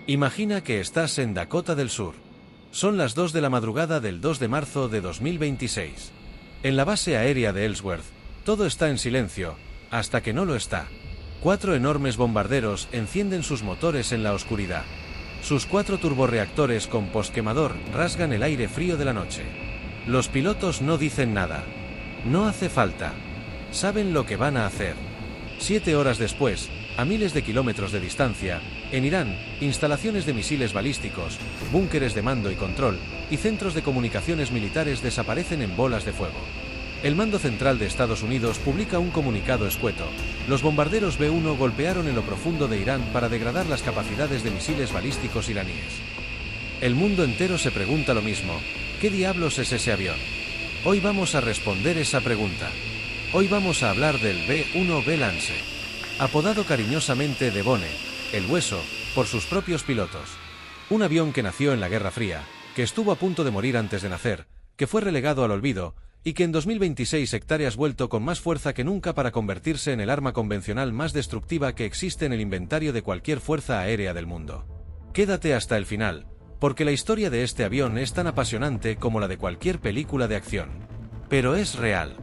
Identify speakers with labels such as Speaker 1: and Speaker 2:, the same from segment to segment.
Speaker 1: Imagina que estás en Dakota del Sur. Son las 2 de la madrugada del 2 de marzo de 2026. En la base aérea de Ellsworth, todo está en silencio, hasta que no lo está. 4 enormes bombarderos encienden sus motores en la oscuridad. Sus 4 turborreactores con posquemador rasgan el aire frío de la noche. Los pilotos no dicen nada. No hace falta. Saben lo que van a hacer. 7 horas después, a miles de kilómetros de distancia, en Irán, instalaciones de misiles balísticos, búnkeres de mando y control, y centros de comunicaciones militares desaparecen en bolas de fuego. El Mando Central de Estados Unidos publica un comunicado escueto. Los bombarderos B-1 golpearon en lo profundo de Irán para degradar las capacidades de misiles balísticos iraníes. El mundo entero se pregunta lo mismo: ¿qué diablos es ese avión? Hoy vamos a responder esa pregunta. Hoy vamos a hablar del B-1B Lance, apodado cariñosamente de Bone, el hueso, por sus propios pilotos. Un avión que nació en la Guerra Fría, que estuvo a punto de morir antes de nacer, que fue relegado al olvido, y que en 2026 hectáreas vuelto con más fuerza que nunca para convertirse en el arma convencional más destructiva que existe en el inventario de cualquier fuerza aérea del mundo. Quédate hasta el final, porque la historia de este avión es tan apasionante como la de cualquier película de acción. Pero es real.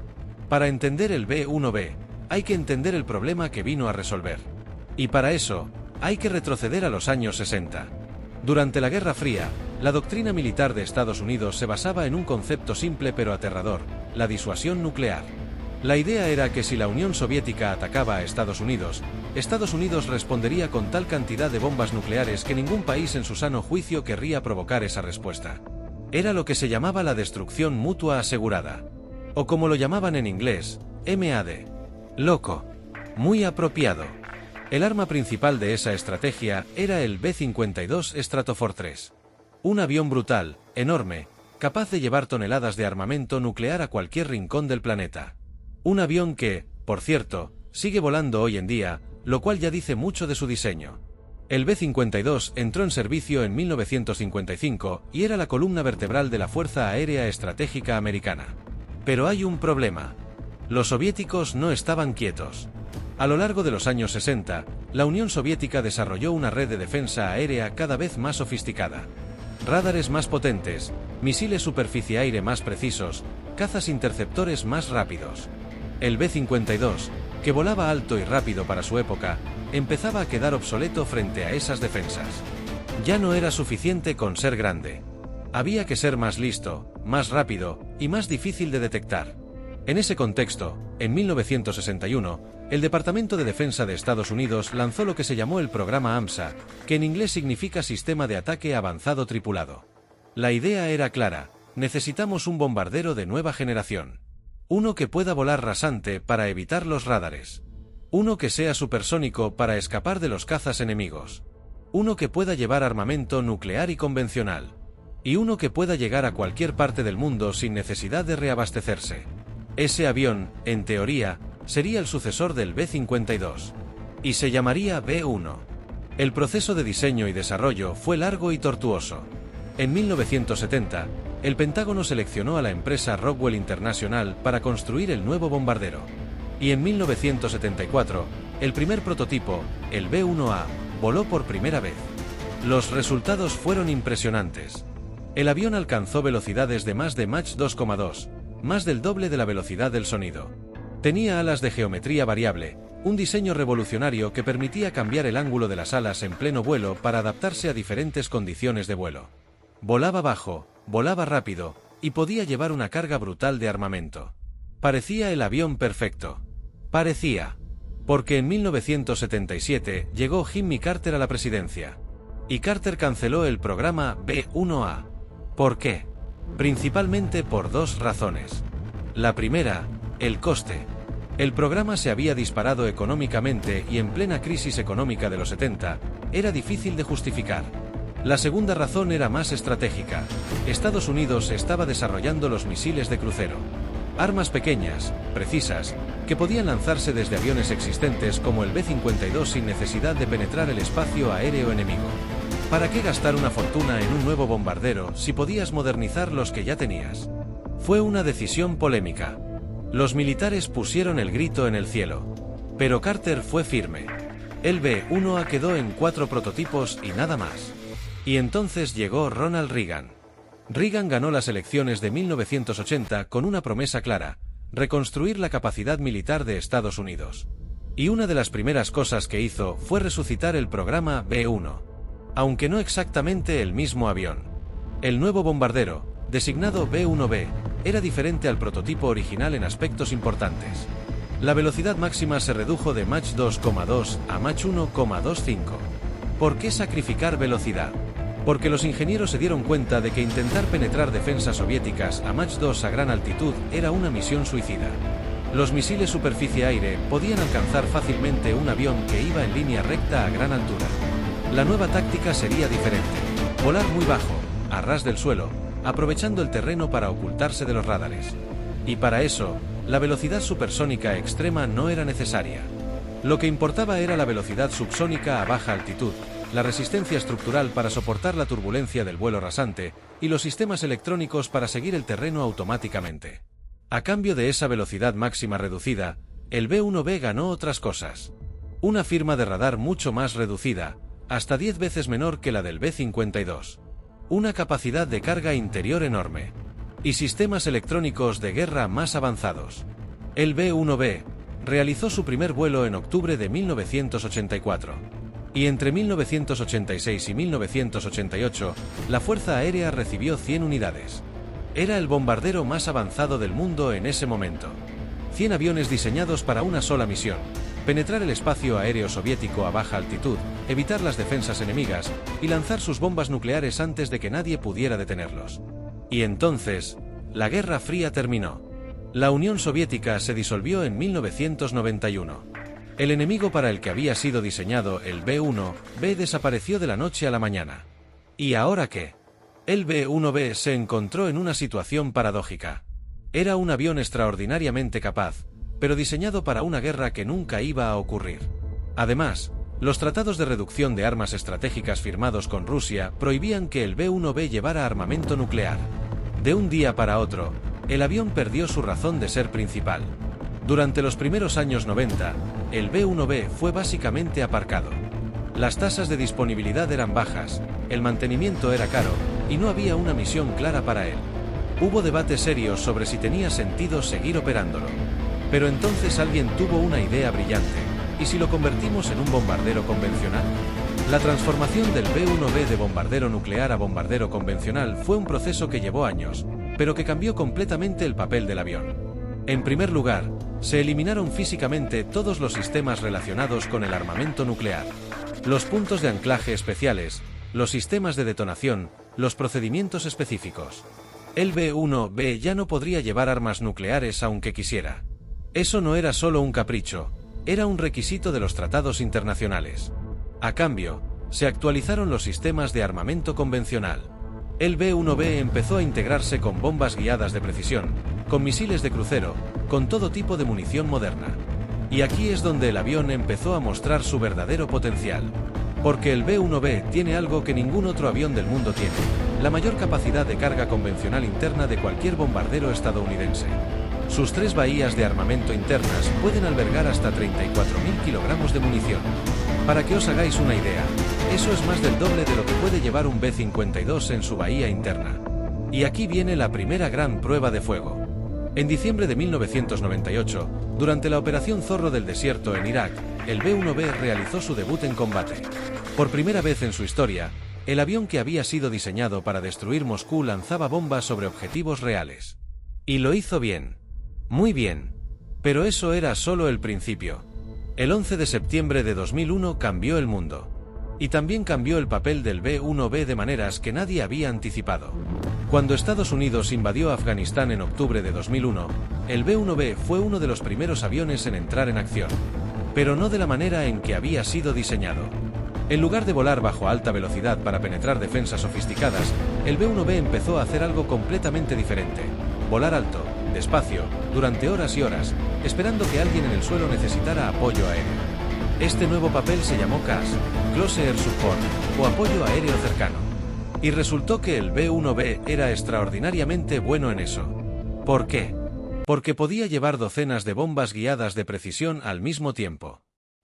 Speaker 1: Para entender el B-1B, hay que entender el problema que vino a resolver. Y para eso, hay que retroceder a los años 60. Durante la Guerra Fría, la doctrina militar de Estados Unidos se basaba en un concepto simple pero aterrador: la disuasión nuclear. La idea era que si la Unión Soviética atacaba a Estados Unidos respondería con tal cantidad de bombas nucleares que ningún país en su sano juicio querría provocar esa respuesta. Era lo que se llamaba la destrucción mutua asegurada. O como lo llamaban en inglés, MAD. Loco. Muy apropiado. El arma principal de esa estrategia era el B-52 Stratofortress 3. Un avión brutal, enorme, capaz de llevar toneladas de armamento nuclear a cualquier rincón del planeta. Un avión que, por cierto, sigue volando hoy en día, lo cual ya dice mucho de su diseño. El B-52 entró en servicio en 1955 y era la columna vertebral de la Fuerza Aérea Estratégica Americana. Pero hay un problema. Los soviéticos no estaban quietos. A lo largo de los años 60, la Unión Soviética desarrolló una red de defensa aérea cada vez más sofisticada. Radares más potentes, misiles superficie-aire más precisos, cazas interceptores más rápidos. El B-52, que volaba alto y rápido para su época, empezaba a quedar obsoleto frente a esas defensas. Ya no era suficiente con ser grande. Había que ser más listo, más rápido y más difícil de detectar. En ese contexto, en 1961, el Departamento de Defensa de Estados Unidos lanzó lo que se llamó el programa AMSA, que en inglés significa Sistema de Ataque Avanzado Tripulado. La idea era clara: necesitamos un bombardero de nueva generación. Uno que pueda volar rasante para evitar los radares. Uno que sea supersónico para escapar de los cazas enemigos. Uno que pueda llevar armamento nuclear y convencional. Y uno que pueda llegar a cualquier parte del mundo sin necesidad de reabastecerse. Ese avión, en teoría, sería el sucesor del B-52. Y se llamaría B-1. El proceso de diseño y desarrollo fue largo y tortuoso. En 1970, el Pentágono seleccionó a la empresa Rockwell International para construir el nuevo bombardero. Y en 1974, el primer prototipo, el B-1A, voló por primera vez. Los resultados fueron impresionantes. El avión alcanzó velocidades de más de Mach 2,2, más del doble de la velocidad del sonido. Tenía alas de geometría variable, un diseño revolucionario que permitía cambiar el ángulo de las alas en pleno vuelo para adaptarse a diferentes condiciones de vuelo. Volaba bajo, volaba rápido, y podía llevar una carga brutal de armamento. Parecía el avión perfecto. Parecía. Porque en 1977 llegó Jimmy Carter a la presidencia. Y Carter canceló el programa B-1A. ¿Por qué? Principalmente por 2 razones. La primera, el coste. El programa se había disparado económicamente y en plena crisis económica de los 70, era difícil de justificar. La segunda razón era más estratégica. Estados Unidos estaba desarrollando los misiles de crucero. Armas pequeñas, precisas, que podían lanzarse desde aviones existentes como el B-52 sin necesidad de penetrar el espacio aéreo enemigo. ¿Para qué gastar una fortuna en un nuevo bombardero si podías modernizar los que ya tenías? Fue una decisión polémica. Los militares pusieron el grito en el cielo. Pero Carter fue firme. El B-1A quedó en 4 prototipos y nada más. Y entonces llegó Ronald Reagan. Reagan ganó las elecciones de 1980 con una promesa clara: reconstruir la capacidad militar de Estados Unidos. Y una de las primeras cosas que hizo fue resucitar el programa B-1. Aunque no exactamente el mismo avión. El nuevo bombardero, designado B-1B, era diferente al prototipo original en aspectos importantes. La velocidad máxima se redujo de Mach 2,2 a Mach 1,25. ¿Por qué sacrificar velocidad? Porque los ingenieros se dieron cuenta de que intentar penetrar defensas soviéticas a Mach 2 a gran altitud era una misión suicida. Los misiles superficie-aire podían alcanzar fácilmente un avión que iba en línea recta a gran altura. La nueva táctica sería diferente: volar muy bajo, a ras del suelo, aprovechando el terreno para ocultarse de los radares. Y para eso, la velocidad supersónica extrema no era necesaria. Lo que importaba era la velocidad subsónica a baja altitud, la resistencia estructural para soportar la turbulencia del vuelo rasante y los sistemas electrónicos para seguir el terreno automáticamente. A cambio de esa velocidad máxima reducida, el B-1B ganó otras cosas. Una firma de radar mucho más reducida, hasta 10 veces menor que la del B-52. Una capacidad de carga interior enorme. Y sistemas electrónicos de guerra más avanzados. El B-1B realizó su primer vuelo en octubre de 1984. Y entre 1986 y 1988, la Fuerza Aérea recibió 100 unidades. Era el bombardero más avanzado del mundo en ese momento. 100 aviones diseñados para una sola misión: penetrar el espacio aéreo soviético a baja altitud, evitar las defensas enemigas y lanzar sus bombas nucleares antes de que nadie pudiera detenerlos. Y entonces, la Guerra Fría terminó. La Unión Soviética se disolvió en 1991. El enemigo para el que había sido diseñado el B-1B desapareció de la noche a la mañana. ¿Y ahora qué? El B-1B se encontró en una situación paradójica. Era un avión extraordinariamente capaz, pero diseñado para una guerra que nunca iba a ocurrir. Además, los tratados de reducción de armas estratégicas firmados con Rusia prohibían que el B-1B llevara armamento nuclear. De un día para otro, el avión perdió su razón de ser principal. Durante los primeros años 90, el B-1B fue básicamente aparcado. Las tasas de disponibilidad eran bajas, el mantenimiento era caro, y no había una misión clara para él. Hubo debates serios sobre si tenía sentido seguir operándolo. Pero entonces alguien tuvo una idea brillante: ¿y si lo convertimos en un bombardero convencional? La transformación del B-1B de bombardero nuclear a bombardero convencional fue un proceso que llevó años, pero que cambió completamente el papel del avión. En primer lugar, se eliminaron físicamente todos los sistemas relacionados con el armamento nuclear. Los puntos de anclaje especiales, los sistemas de detonación, los procedimientos específicos. El B-1B ya no podría llevar armas nucleares aunque quisiera. Eso no era solo un capricho, era un requisito de los tratados internacionales. A cambio, se actualizaron los sistemas de armamento convencional. El B-1B empezó a integrarse con bombas guiadas de precisión, con misiles de crucero, con todo tipo de munición moderna. Y aquí es donde el avión empezó a mostrar su verdadero potencial. Porque el B-1B tiene algo que ningún otro avión del mundo tiene: la mayor capacidad de carga convencional interna de cualquier bombardero estadounidense. Sus 3 bahías de armamento internas pueden albergar hasta 34.000 kilogramos de munición. Para que os hagáis una idea, eso es más del doble de lo que puede llevar un B-52 en su bahía interna. Y aquí viene la primera gran prueba de fuego. En diciembre de 1998, durante la Operación Zorro del Desierto en Irak, el B-1B realizó su debut en combate. Por primera vez en su historia, el avión que había sido diseñado para destruir Moscú lanzaba bombas sobre objetivos reales. Y lo hizo bien. Muy bien. Pero eso era solo el principio. El 11 de septiembre de 2001 cambió el mundo. Y también cambió el papel del B-1B de maneras que nadie había anticipado. Cuando Estados Unidos invadió Afganistán en octubre de 2001, el B-1B fue uno de los primeros aviones en entrar en acción. Pero no de la manera en que había sido diseñado. En lugar de volar bajo alta velocidad para penetrar defensas sofisticadas, el B-1B empezó a hacer algo completamente diferente: volar alto, despacio, durante horas y horas, esperando que alguien en el suelo necesitara apoyo aéreo. Este nuevo papel se llamó CAS, Close Air Support, o apoyo aéreo cercano. Y resultó que el B-1B era extraordinariamente bueno en eso. ¿Por qué? Porque podía llevar docenas de bombas guiadas de precisión al mismo tiempo.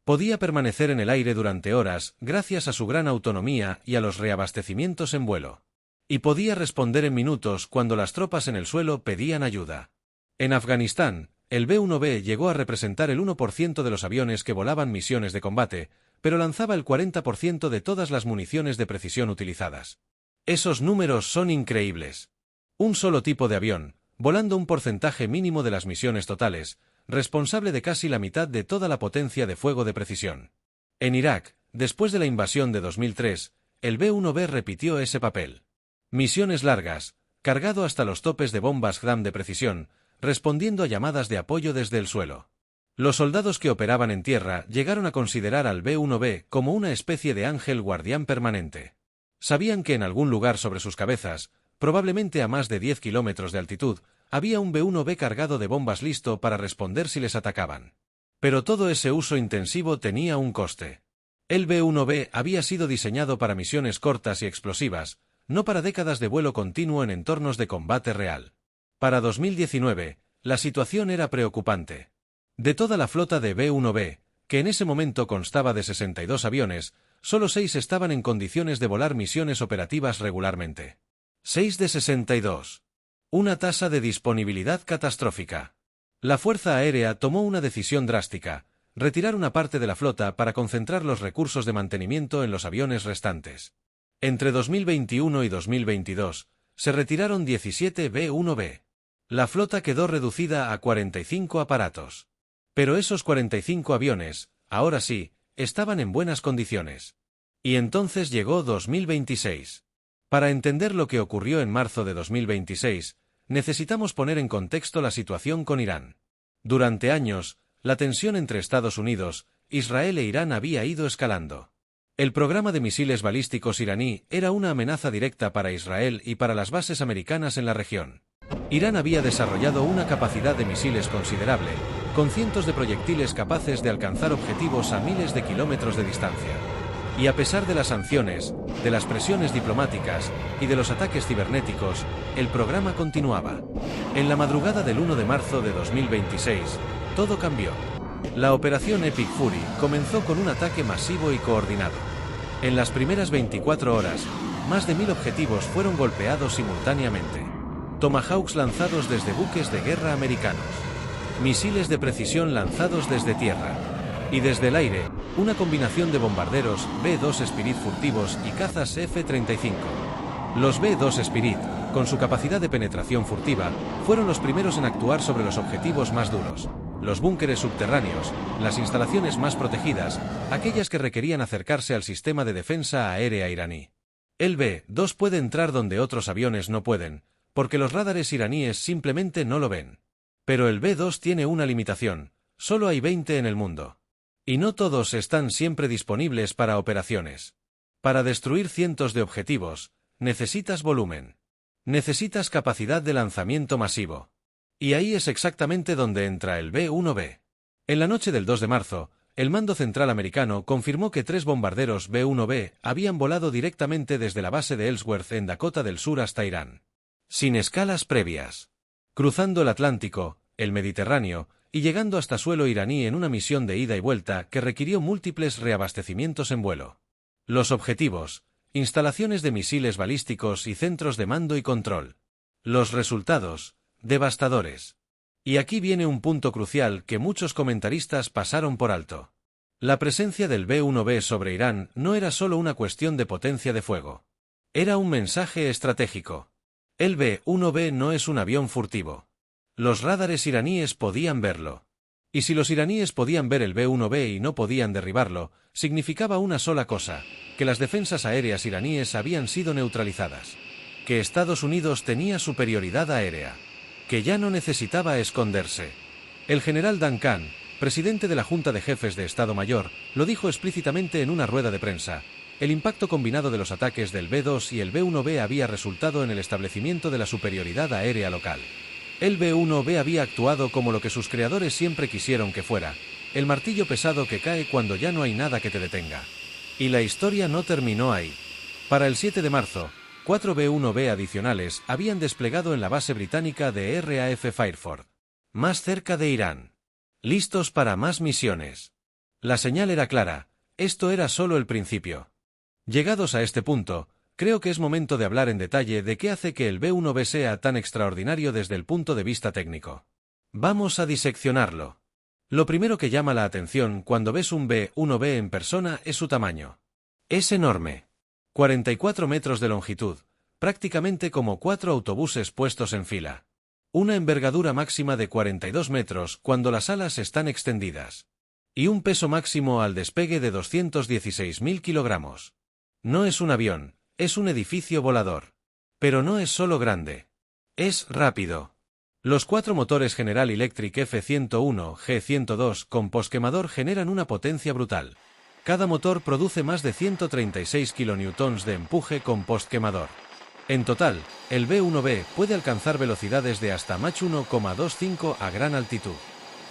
Speaker 1: Podía permanecer en el aire durante horas gracias a su gran autonomía y a los reabastecimientos en vuelo. Y podía responder en minutos cuando las tropas en el suelo pedían ayuda. En Afganistán, el B-1B llegó a representar el 1% de los aviones que volaban misiones de combate, pero lanzaba el 40% de todas las municiones de precisión utilizadas. Esos números son increíbles. Un solo tipo de avión, volando un porcentaje mínimo de las misiones totales, responsable de casi la mitad de toda la potencia de fuego de precisión. En Irak, después de la invasión de 2003, el B-1B repitió ese papel. Misiones largas, cargado hasta los topes de bombas GRAM de precisión, respondiendo a llamadas de apoyo desde el suelo. Los soldados que operaban en tierra llegaron a considerar al B-1B como una especie de ángel guardián permanente. Sabían que en algún lugar sobre sus cabezas, probablemente a más de 10 kilómetros de altitud, había un B-1B cargado de bombas listo para responder si les atacaban. Pero todo ese uso intensivo tenía un coste. El B-1B había sido diseñado para misiones cortas y explosivas, no para décadas de vuelo continuo en entornos de combate real. Para 2019, la situación era preocupante. De toda la flota de B-1B, que en ese momento constaba de 62 aviones, solo 6 estaban en condiciones de volar misiones operativas regularmente. 6 de 62. Una tasa de disponibilidad catastrófica. La Fuerza Aérea tomó una decisión drástica: retirar una parte de la flota para concentrar los recursos de mantenimiento en los aviones restantes. Entre 2021 y 2022, se retiraron 17 B-1B. La flota quedó reducida a 45 aparatos. Pero esos 45 aviones, ahora sí, estaban en buenas condiciones. Y entonces llegó 2026. Para entender lo que ocurrió en marzo de 2026, necesitamos poner en contexto la situación con Irán. Durante años, la tensión entre Estados Unidos, Israel e Irán había ido escalando. El programa de misiles balísticos iraní era una amenaza directa para Israel y para las bases americanas en la región. Irán había desarrollado una capacidad de misiles considerable, con cientos de proyectiles capaces de alcanzar objetivos a miles de kilómetros de distancia. Y a pesar de las sanciones, de las presiones diplomáticas y de los ataques cibernéticos, el programa continuaba. En la madrugada del 1 de marzo de 2026, todo cambió. La operación Epic Fury comenzó con un ataque masivo y coordinado. En las primeras 24 horas, más de 1000 objetivos fueron golpeados simultáneamente. Tomahawks lanzados desde buques de guerra americanos. Misiles de precisión lanzados desde tierra. Y desde el aire, una combinación de bombarderos B-2 Spirit furtivos y cazas F-35. Los B-2 Spirit, con su capacidad de penetración furtiva, fueron los primeros en actuar sobre los objetivos más duros. Los búnkeres subterráneos, las instalaciones más protegidas, aquellas que requerían acercarse al sistema de defensa aérea iraní. El B-2 puede entrar donde otros aviones no pueden, porque los radares iraníes simplemente no lo ven. Pero el B-2 tiene una limitación: solo hay 20 en el mundo. Y no todos están siempre disponibles para operaciones. Para destruir cientos de objetivos, necesitas volumen. Necesitas capacidad de lanzamiento masivo. Y ahí es exactamente donde entra el B-1B. En la noche del 2 de marzo, el Mando Central americano confirmó que 3 bombarderos B-1B habían volado directamente desde la base de Ellsworth en Dakota del Sur hasta Irán. Sin escalas previas. Cruzando el Atlántico, el Mediterráneo, y llegando hasta suelo iraní en una misión de ida y vuelta que requirió múltiples reabastecimientos en vuelo. Los objetivos: instalaciones de misiles balísticos y centros de mando y control. Los resultados: devastadores. Y aquí viene un punto crucial que muchos comentaristas pasaron por alto. La presencia del B-1B sobre Irán no era solo una cuestión de potencia de fuego. Era un mensaje estratégico. El B-1B no es un avión furtivo. Los radares iraníes podían verlo. Y si los iraníes podían ver el B-1B y no podían derribarlo, significaba una sola cosa: que las defensas aéreas iraníes habían sido neutralizadas. Que Estados Unidos tenía superioridad aérea. Que ya no necesitaba esconderse. El general Duncan, presidente de la Junta de Jefes de Estado Mayor, lo dijo explícitamente en una rueda de prensa: el impacto combinado de los ataques del B-2 y el B-1B había resultado en el establecimiento de la superioridad aérea local. El B-1B había actuado como lo que sus creadores siempre quisieron que fuera: el martillo pesado que cae cuando ya no hay nada que te detenga. Y la historia no terminó ahí. Para el 7 de marzo, 4 B-1B adicionales habían desplegado en la base británica de RAF Fairford, más cerca de Irán. Listos para más misiones. La señal era clara, esto era solo el principio. Llegados a este punto, creo que es momento de hablar en detalle de qué hace que el B-1B sea tan extraordinario desde el punto de vista técnico. Vamos a diseccionarlo. Lo primero que llama la atención cuando ves un B-1B en persona es su tamaño. Es enorme. 44 metros de longitud, prácticamente como 4 autobuses puestos en fila. Una envergadura máxima de 42 metros cuando las alas están extendidas. Y un peso máximo al despegue de 216.000 kilogramos. No es un avión, es un edificio volador. Pero no es solo grande. Es rápido. Los 4 motores General Electric F-101 G-102 con posquemador generan una potencia brutal. Cada motor produce más de 136 kN de empuje con postquemador. En total, el B-1B puede alcanzar velocidades de hasta Mach 1,25 a gran altitud.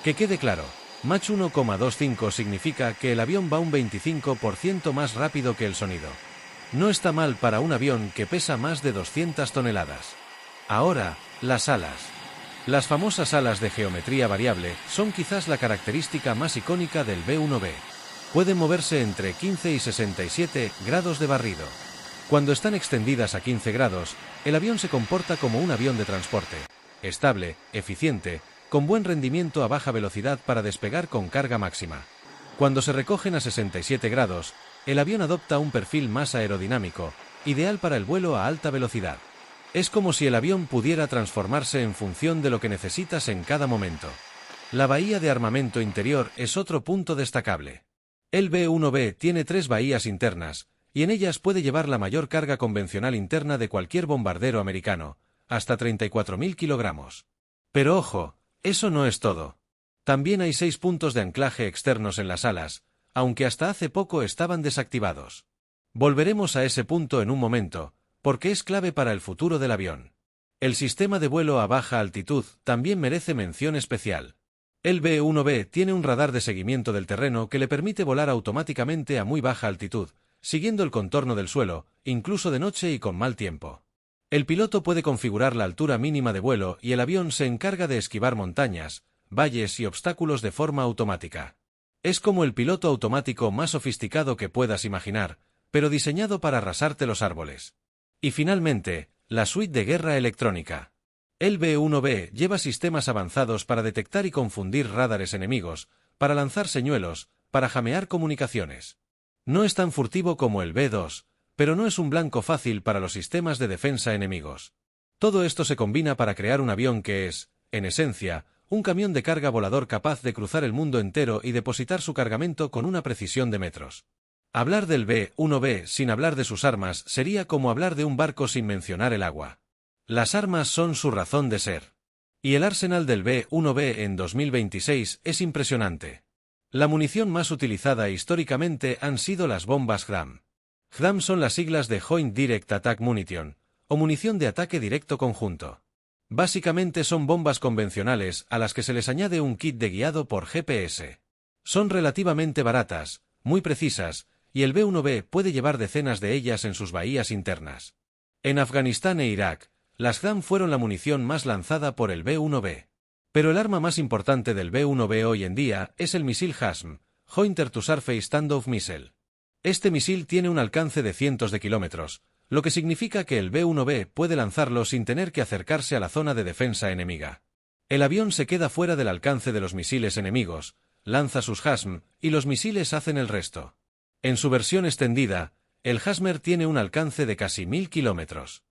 Speaker 1: Que quede claro, Mach 1,25 significa que el avión va un 25% más rápido que el sonido. No está mal para un avión que pesa más de 200 toneladas. Ahora, las alas. Las famosas alas de geometría variable son quizás la característica más icónica del B-1B. Pueden moverse entre 15 y 67 grados de barrido. Cuando están extendidas a 15 grados, el avión se comporta como un avión de transporte, estable, eficiente, con buen rendimiento a baja velocidad para despegar con carga máxima. Cuando se recogen a 67 grados, el avión adopta un perfil más aerodinámico, ideal para el vuelo a alta velocidad. Es como si el avión pudiera transformarse en función de lo que necesitas en cada momento. La bahía de armamento interior es otro punto destacable. El B-1B tiene 3 bahías internas, y en ellas puede llevar la mayor carga convencional interna de cualquier bombardero americano, hasta 34.000 kilogramos. Pero ojo, eso no es todo. También hay 6 puntos de anclaje externos en las alas, aunque hasta hace poco estaban desactivados. Volveremos a ese punto en un momento, porque es clave para el futuro del avión. El sistema de vuelo a baja altitud también merece mención especial. El B-1B tiene un radar de seguimiento del terreno que le permite volar automáticamente a muy baja altitud, siguiendo el contorno del suelo, incluso de noche y con mal tiempo. El piloto puede configurar la altura mínima de vuelo y el avión se encarga de esquivar montañas, valles y obstáculos de forma automática. Es como el piloto automático más sofisticado que puedas imaginar, pero diseñado para arrasarte los árboles. Y finalmente, la suite de guerra electrónica. El B-1B lleva sistemas avanzados para detectar y confundir radares enemigos, para lanzar señuelos, para jamear comunicaciones. No es tan furtivo como el B-2, pero no es un blanco fácil para los sistemas de defensa enemigos. Todo esto se combina para crear un avión que es, en esencia, un camión de carga volador capaz de cruzar el mundo entero y depositar su cargamento con una precisión de metros. Hablar del B-1B sin hablar de sus armas sería como hablar de un barco sin mencionar el agua. Las armas son su razón de ser. Y el arsenal del B-1B en 2026 es impresionante. La munición más utilizada históricamente han sido las bombas JDAM. JDAM son las siglas de Joint Direct Attack Munition, o munición de ataque directo conjunto. Básicamente son bombas convencionales a las que se les añade un kit de guiado por GPS. Son relativamente baratas, muy precisas, y el B-1B puede llevar decenas de ellas en sus bahías internas. En Afganistán e Irak, las JDAM fueron la munición más lanzada por el B-1B. Pero el arma más importante del B-1B hoy en día es el misil JASM, Joint Air to Surface Standoff Missile. Este misil tiene un alcance de cientos de kilómetros, lo que significa que el B-1B puede lanzarlo sin tener que acercarse a la zona de defensa enemiga. El avión se queda fuera del alcance de los misiles enemigos, lanza sus JASM, y los misiles hacen el resto. En su versión extendida, el JASMer tiene un alcance de casi 1000 kilómetros.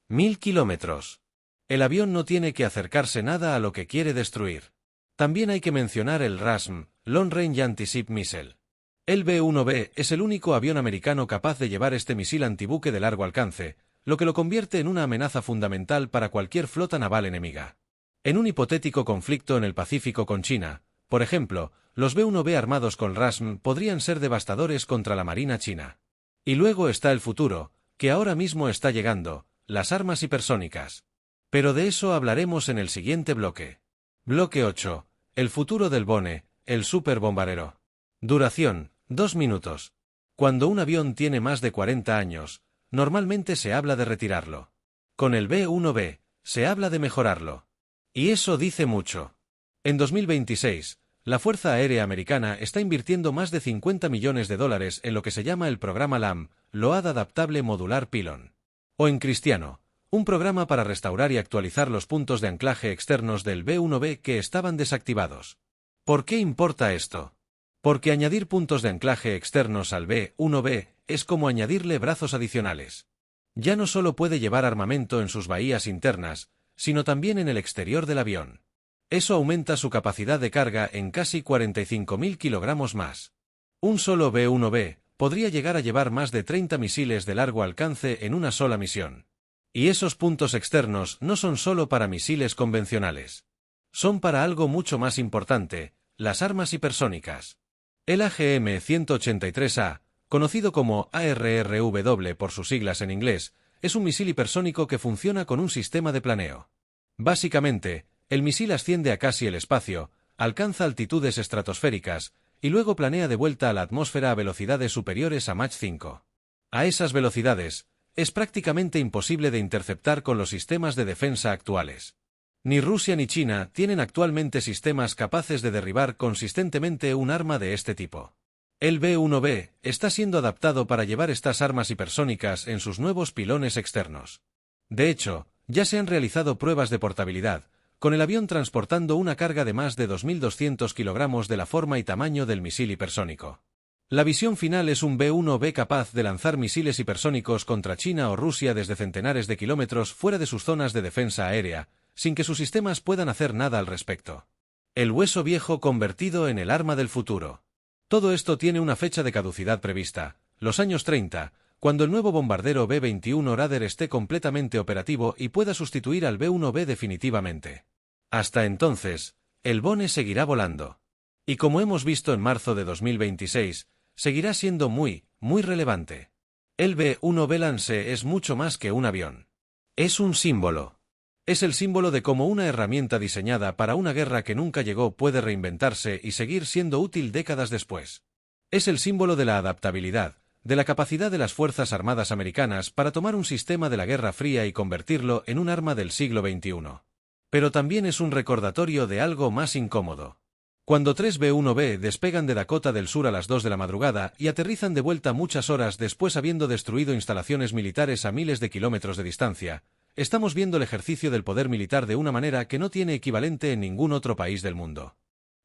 Speaker 1: 1000 kilómetros. El avión no tiene que acercarse nada a lo que quiere destruir. También hay que mencionar el LRASM, Long Range Anti-Ship Missile. El B-1B es el único avión americano capaz de llevar este misil antibuque de largo alcance, lo que lo convierte en una amenaza fundamental para cualquier flota naval enemiga. En un hipotético conflicto en el Pacífico con China, por ejemplo, los B-1B armados con LRASM podrían ser devastadores contra la marina china. Y luego está el futuro, que ahora mismo está llegando, las armas hipersónicas. Pero de eso hablaremos en el siguiente bloque. Bloque 8. El futuro del Bone, el superbombardero. Duración, 2 minutos. Cuando un avión tiene más de 40 años, normalmente se habla de retirarlo. Con el B-1B, se habla de mejorarlo. Y eso dice mucho. En 2026, la Fuerza Aérea Americana está invirtiendo más de 50 millones de dólares en lo que se llama el programa LAM, Load Adaptable Modular Pylon. O en cristiano, un programa para restaurar y actualizar los puntos de anclaje externos del B-1B que estaban desactivados. ¿Por qué importa esto? Porque añadir puntos de anclaje externos al B-1B es como añadirle brazos adicionales. Ya no solo puede llevar armamento en sus bahías internas, sino también en el exterior del avión. Eso aumenta su capacidad de carga en casi 45.000 kilogramos más. Un solo B-1B podría llegar a llevar más de 30 misiles de largo alcance en una sola misión. Y esos puntos externos no son solo para misiles convencionales. Son para algo mucho más importante, las armas hipersónicas. El AGM-183A, conocido como ARRW por sus siglas en inglés, es un misil hipersónico que funciona con un sistema de planeo. Básicamente, el misil asciende a casi el espacio, alcanza altitudes estratosféricas, y luego planea de vuelta a la atmósfera a velocidades superiores a Mach 5. A esas velocidades, es prácticamente imposible de interceptar con los sistemas de defensa actuales. Ni Rusia ni China tienen actualmente sistemas capaces de derribar consistentemente un arma de este tipo. El B-1B está siendo adaptado para llevar estas armas hipersónicas en sus nuevos pilones externos. De hecho, ya se han realizado pruebas de portabilidad, con el avión transportando una carga de más de 2.200 kilogramos de la forma y tamaño del misil hipersónico. La visión final es un B-1B capaz de lanzar misiles hipersónicos contra China o Rusia desde centenares de kilómetros fuera de sus zonas de defensa aérea, sin que sus sistemas puedan hacer nada al respecto. El hueso viejo convertido en el arma del futuro. Todo esto tiene una fecha de caducidad prevista, los años 30, cuando el nuevo bombardero B-21 Raider esté completamente operativo y pueda sustituir al B-1B definitivamente. Hasta entonces, el Bone seguirá volando. Y como hemos visto en marzo de 2026, seguirá siendo muy relevante. El B-1B Lance es mucho más que un avión. Es un símbolo. Es el símbolo de cómo una herramienta diseñada para una guerra que nunca llegó puede reinventarse y seguir siendo útil décadas después. Es el símbolo de la adaptabilidad, de la capacidad de las Fuerzas Armadas americanas para tomar un sistema de la Guerra Fría y convertirlo en un arma del siglo XXI. Pero también es un recordatorio de algo más incómodo. Cuando 3 B-1B despegan de Dakota del Sur a las 2 de la madrugada y aterrizan de vuelta muchas horas después habiendo destruido instalaciones militares a miles de kilómetros de distancia, estamos viendo el ejercicio del poder militar de una manera que no tiene equivalente en ningún otro país del mundo.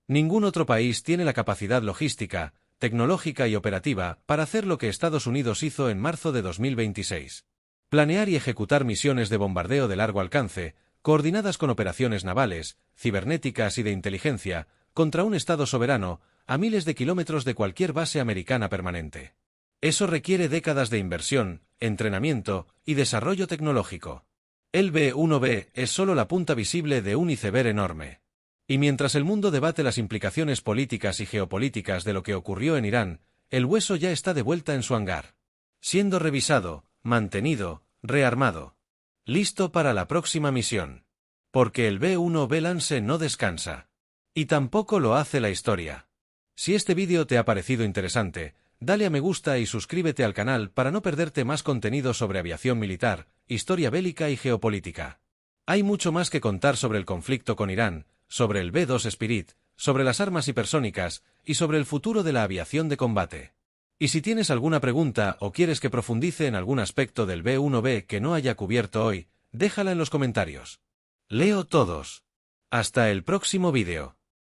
Speaker 1: Ningún otro país tiene la capacidad logística, tecnológica y operativa para hacer lo que Estados Unidos hizo en marzo de 2026. Planear y ejecutar misiones de bombardeo de largo alcance, coordinadas con operaciones navales, cibernéticas y de inteligencia, contra un Estado soberano, a miles de kilómetros de cualquier base americana permanente. Eso requiere décadas de inversión, entrenamiento y desarrollo tecnológico. El B-1B es solo la punta visible de un iceberg enorme. Y mientras el mundo debate las implicaciones políticas y geopolíticas de lo que ocurrió en Irán, el hueso ya está de vuelta en su hangar. Siendo revisado, mantenido, rearmado. Listo para la próxima misión. Porque el B-1B Lance no descansa. Y tampoco lo hace la historia. Si este vídeo te ha parecido interesante, dale a me gusta y suscríbete al canal para no perderte más contenido sobre aviación militar, historia bélica y geopolítica. Hay mucho más que contar sobre el conflicto con Irán, sobre el B-2 Spirit, sobre las armas hipersónicas y sobre el futuro de la aviación de combate. Y si tienes alguna pregunta o quieres que profundice en algún aspecto del B-1B que no haya cubierto hoy, déjala en los comentarios. Leo todos. Hasta el próximo vídeo.